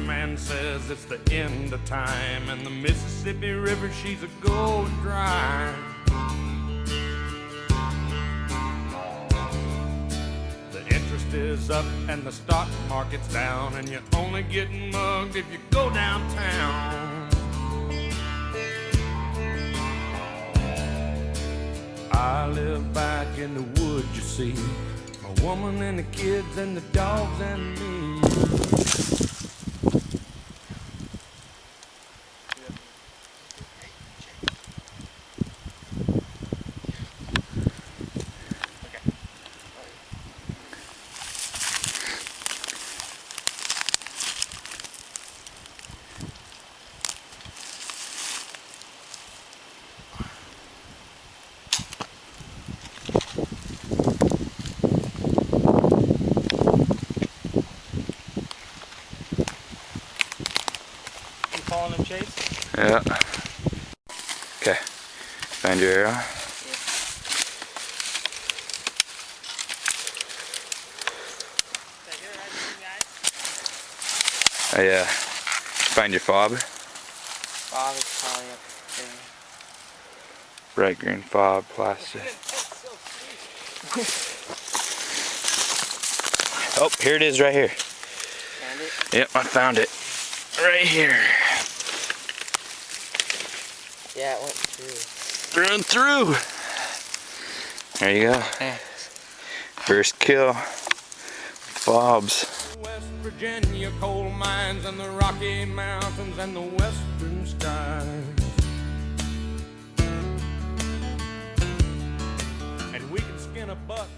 man says it's the end of time, and the Mississippi River, she's a going dry. The interest is up and the stock market's down, and you're only getting mugged if you go downtown. I live back in the woods, you see, my woman and the kids and the dogs and me. Calling him, Chase? Yeah. Okay. Find your arrow. Yeah. Find your fob. Fob is probably up there. Bright green fob, plastic. Oh, here it is right here. Found it? Yep, I found it. Right here. Yeah, it went through. Run through. There you go. Yeah. First kill. Fobs. West Virginia coal mines and the Rocky Mountains and the western skies. And we can skin a buck